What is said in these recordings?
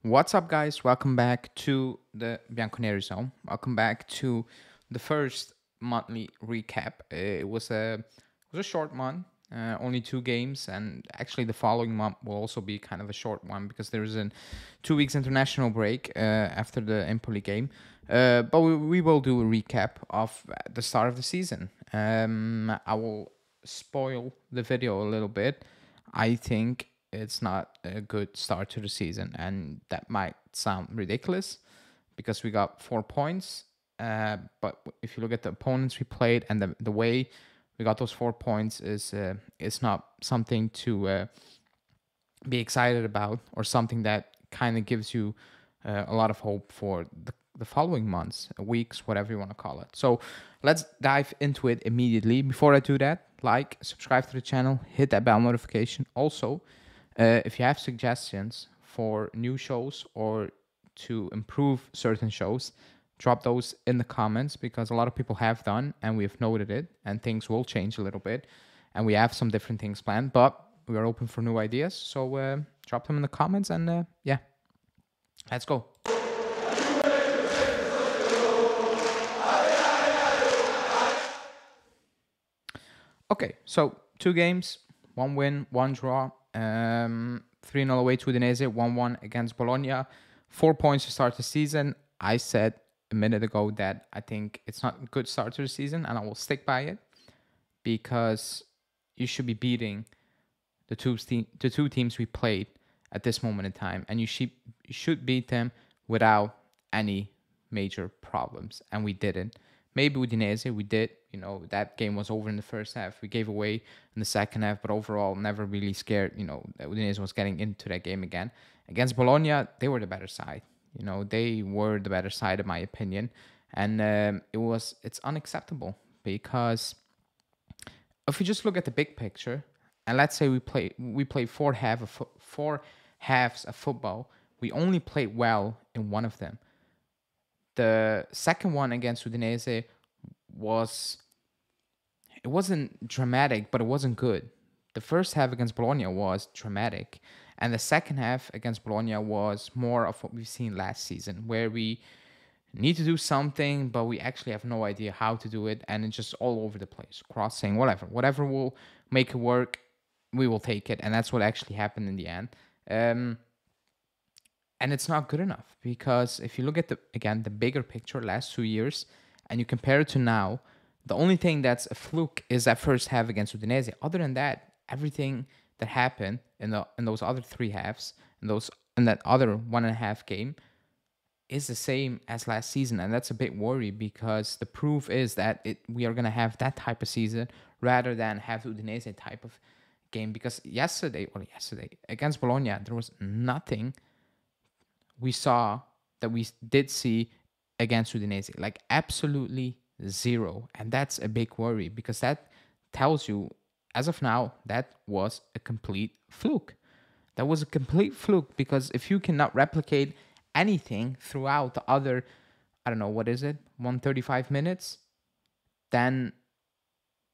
What's up, guys? Welcome back to the Bianconeri Zone. Welcome back to the first monthly recap. It was a short month, only 2 games, and actually the following month will also be kind of a short one because there is a 2 weeks international break after the Empoli game. But we will do a recap of the start of the season. I will spoil the video a little bit. I think it's not a good start to the season, and that might sound ridiculous because we got 4 points. But if you look at the opponents we played and the way we got those 4 points is not something to be excited about, or something that kind of gives you a lot of hope for the following months, weeks, whatever you want to call it. So let's dive into it immediately. Before I do that, like, subscribe to the channel, hit that bell notification. Also, if you have suggestions for new shows or to improve certain shows, drop those in the comments, because a lot of people have done and we've noted it, and things will change a little bit, and we have some different things planned, but we are open for new ideas. So drop them in the comments, and yeah, let's go. Okay, so 2 games, 1 win, 1 draw, 3-0 away to Udinese, 1-1 against Bologna, 4 points to start the season. I said a minute ago that I think it's not a good start to the season, and I will stick by it, because you should be beating the two teams we played at this moment in time, and you should beat them without any major problems, and we didn't. Maybe Udinese, we did. That game was over in the first half. We gave away in the second half, but overall, never really scared. That Udinese was getting into that game again. Against Bologna, they were the better side. They were the better side, in my opinion, and it's unacceptable, because if we just look at the big picture, and let's say we play four halves of football, we only played well in one of them. The second one against Udinese wasn't dramatic, but it wasn't good. The first half against Bologna was dramatic, and the second half against Bologna was more of what we've seen last season, where we need to do something, but we actually have no idea how to do it, and it's just all over the place, crossing, whatever will make it work, we will take it, and that's what actually happened in the end. And it's not good enough, because if you look at the bigger picture, last 2 years, and you compare it to now, the only thing that's a fluke is that first half against Udinese. Other than that, everything that happened in those other 3 halves, in that other 1.5 game, is the same as last season, and that's a bit worry, because the proof is that we are gonna have that type of season rather than have the Udinese type of game. Because yesterday against Bologna, there was nothing we saw that we did see against Udinese, like absolutely zero, and that's a big worry, because that tells you, as of now, that was a complete fluke. That was a complete fluke, because if you cannot replicate anything throughout the other, I don't know, what is it, 135 minutes, then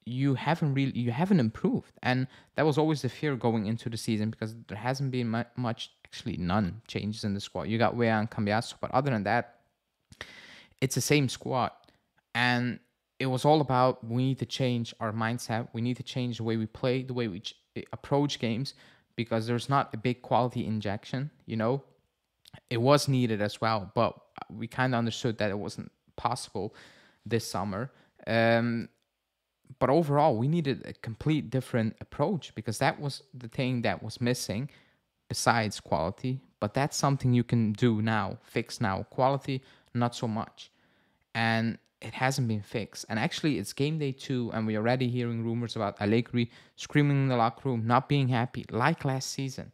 you haven't improved. And that was always the fear going into the season, because there hasn't been much, actually none, changes in the squad. You got Wea and Cambiasso, but other than that, it's the same squad. And it was all about, we need to change our mindset, we need to change the way we play, the way we approach games, because there's not a big quality injection. It was needed as well, but we kind of understood that it wasn't possible this summer. But overall, we needed a complete different approach, because that was the thing that was missing, besides quality. But that's something you can do now, fix now. Quality, not so much. And it hasn't been fixed. And actually, it's game day 2, and we're already hearing rumors about Allegri screaming in the locker room, not being happy, like last season.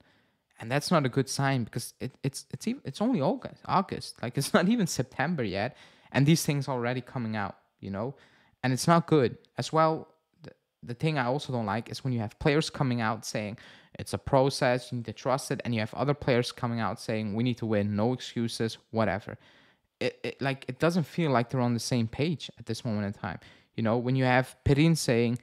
And that's not a good sign, because it's only August. Like, it's not even September yet, and these things are already coming out, and it's not good. As well, the thing I also don't like is when you have players coming out saying it's a process, you need to trust it, and you have other players coming out saying we need to win, no excuses, whatever. It doesn't feel like they're on the same page at this moment in time. When you have Perin saying,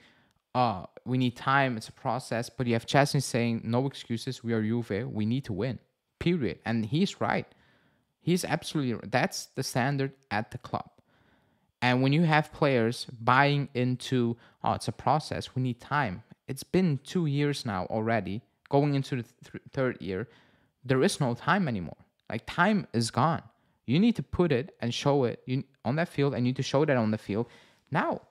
we need time, it's a process, but you have Chesney saying no excuses, we are Juve, we need to win, period. And he's right. He's absolutely right. That's the standard at the club. And when you have players buying into, oh, it's a process, we need time. It's been 2 years now already, going into the third year. There is no time anymore. Like, time is gone. You need to put it and show it on that field, and you need to show that on the field. Now,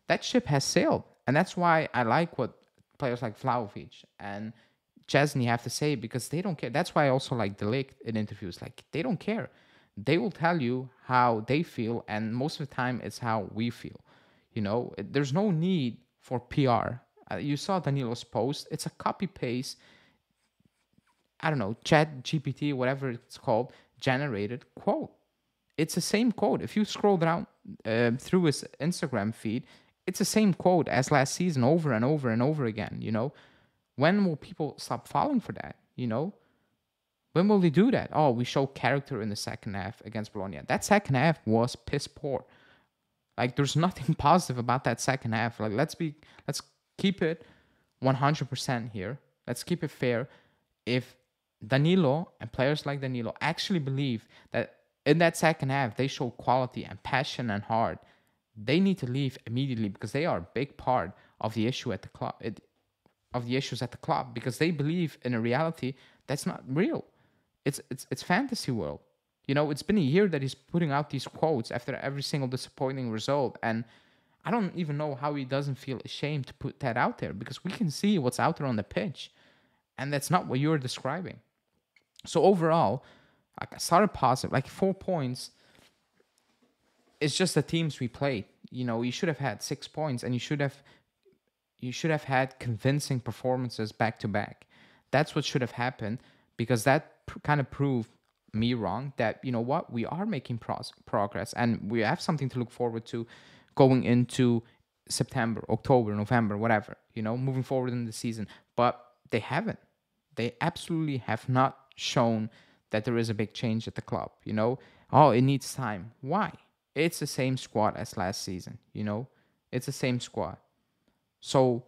that ship has sailed. And that's why I like what players like Vlahovic and Chesney have to say, because they don't care. That's why I also like Delict in interviews. Like, they don't care. They will tell you how they feel, and most of the time it's how we feel. There's no need for PR. You saw Danilo's post. It's a copy paste, I don't know, Chat GPT, whatever it's called, generated quote. It's the same quote. If you scroll down through his Instagram feed, it's the same quote as last season, over and over and over again. When will people stop falling for that? When will they do that? Oh, we show character in the second half against Bologna. That second half was piss poor. Like, there's nothing positive about that second half. Like, let's keep it 100% here. Let's keep it fair. If Danilo and players like Danilo actually believe that in that second half they show quality and passion and heart, they need to leave immediately, because they are a big part of the issue at the club, of the issues at the club, because they believe in a reality that's not real. It's fantasy world. It's been a year that he's putting out these quotes after every single disappointing result, and I don't even know how he doesn't feel ashamed to put that out there, because we can see what's out there on the pitch, and that's not what you're describing. So overall, like, I started positive. Like, 4 points. It's just the teams we played. You should have had 6 points, and you should have had convincing performances back to back. That's what should have happened, because that kind of proved me wrong, that, you know what, we are making progress, and we have something to look forward to going into September, October, November, whatever, moving forward in the season. But they haven't. They absolutely have not shown that there is a big change at the club. Oh, it needs time. Why? It's the same squad as last season. It's the same squad. So,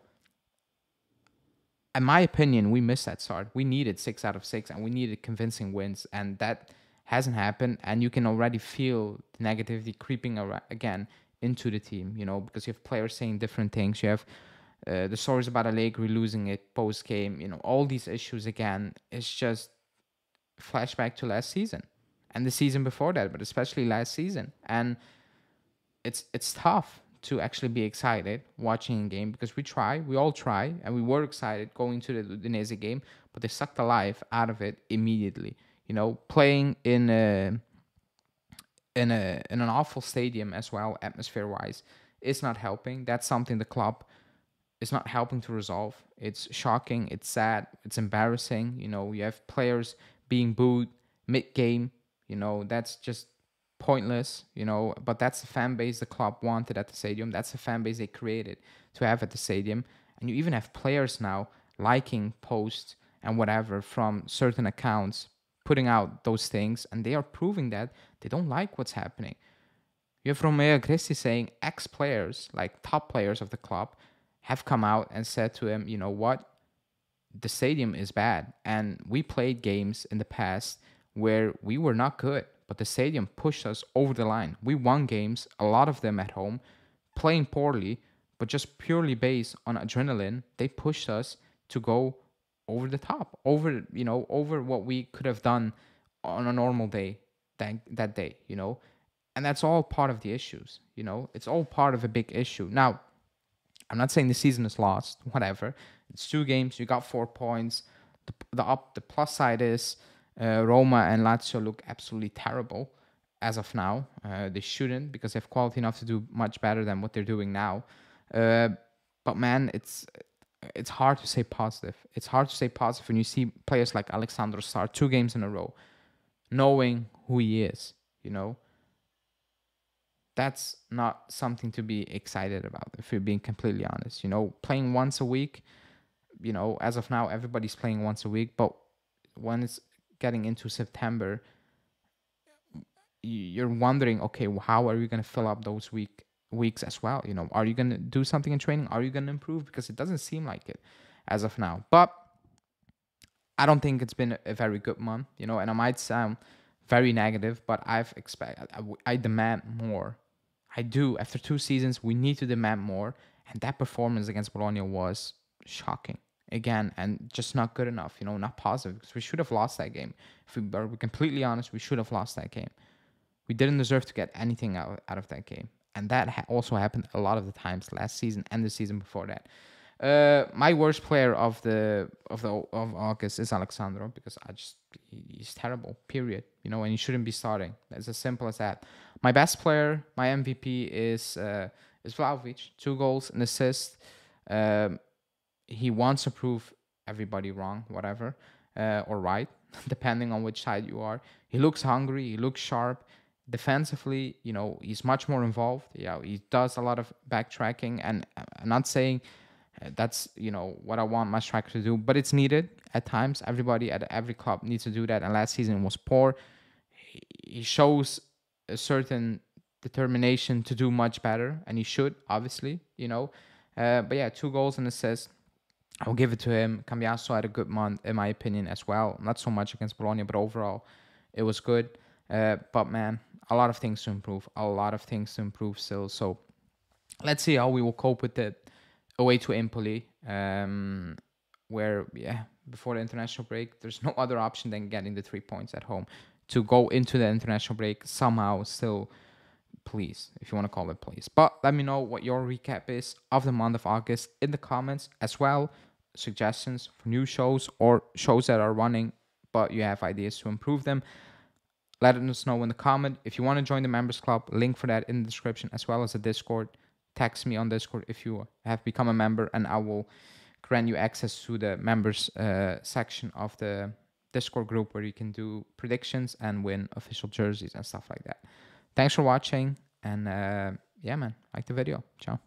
in my opinion, we missed that start. We needed 6 out of 6, and we needed convincing wins, and that hasn't happened. And you can already feel the negativity creeping again into the team, because you have players saying different things. You have the stories about Allegri losing it post game. All these issues again. It's just flashback to last season and the season before that, but especially last season. And it's tough to actually be excited watching a game, because we all try, and we were excited going to the Udinese game, but they sucked the life out of it immediately. Playing in an awful stadium as well, atmosphere wise, is not helping. That's something the club is not helping to resolve. It's shocking. It's sad. It's embarrassing. You have players being booed mid game. That's just pointless, but that's the fan base the club wanted at the stadium. That's the fan base they created to have at the stadium. And you even have players now liking posts and whatever from certain accounts, putting out those things, and they are proving that they don't like what's happening. You have Romeo Agressi saying ex-players, like top players of the club, have come out and said to him, you know what, the stadium is bad, and we played games in the past where we were not good, but the stadium pushed us over the line. We won games, a lot of them at home, playing poorly, but just purely based on adrenaline. They pushed us to go over the top, over what we could have done on a normal day that day, and that's all part of the issues. It's all part of a big issue. Now, I'm not saying the season is lost, whatever. It's 2 games, you got 4 points. The plus side is Roma and Lazio look absolutely terrible as of now. They shouldn't, because they have quality enough to do much better than what they're doing now. But man, it's hard to say positive. It's hard to say positive when you see players like Alexandro start 2 games in a row, knowing who he is. That's not something to be excited about, if you're being completely honest. Playing once a week, as of now, everybody's playing once a week. But when it's getting into September, you're wondering, okay, how are you going to fill up those weeks as well? Are you going to do something in training? Are you going to improve? Because it doesn't seem like it as of now. But I don't think it's been a very good month, and I might sound very negative, but I demand more. I do. After 2 seasons, we need to demand more, and that performance against Bologna was shocking again, and just not good enough. Not positive, because we should have lost that game. If we are completely honest, we should have lost that game. We didn't deserve to get anything out of that game, and that also happened a lot of the times last season and the season before that. My worst player of August is Alexandro, because he's terrible. Period. And he shouldn't be starting. It's as simple as that. My best player, my MVP is Vlahovic. 2 goals, an assist. Um, he wants to prove everybody wrong, whatever, or right, depending on which side you are. He looks hungry. He looks sharp. Defensively, he's much more involved. Yeah, he does a lot of backtracking, and I'm not saying that's what I want my striker to do, but it's needed at times. Everybody at every club needs to do that, and last season was poor. He shows a certain determination to do much better, and he should, obviously. But yeah, 2 goals and assists. I'll give it to him. Cambiaso had a good month, in my opinion, as well. Not so much against Bologna, but overall, it was good. But man, a lot of things to improve. A lot of things to improve still. So let's see how we will cope with it away to Empoli, where, yeah, before the international break, there's no other option than getting the 3 points at home to go into the international break somehow still, please, if you want to call it, please. But let me know what your recap is of the month of August in the comments as well. Suggestions for new shows or shows that are running, but you have ideas to improve them. Let us know in the comment. If you want to join the members club, link for that in the description, as well as the Discord. Text me on Discord if you have become a member, and I will grant you access to the members section of the Discord group, where you can do predictions and win official jerseys and stuff like that. Thanks for watching, and yeah, man, like the video. Ciao.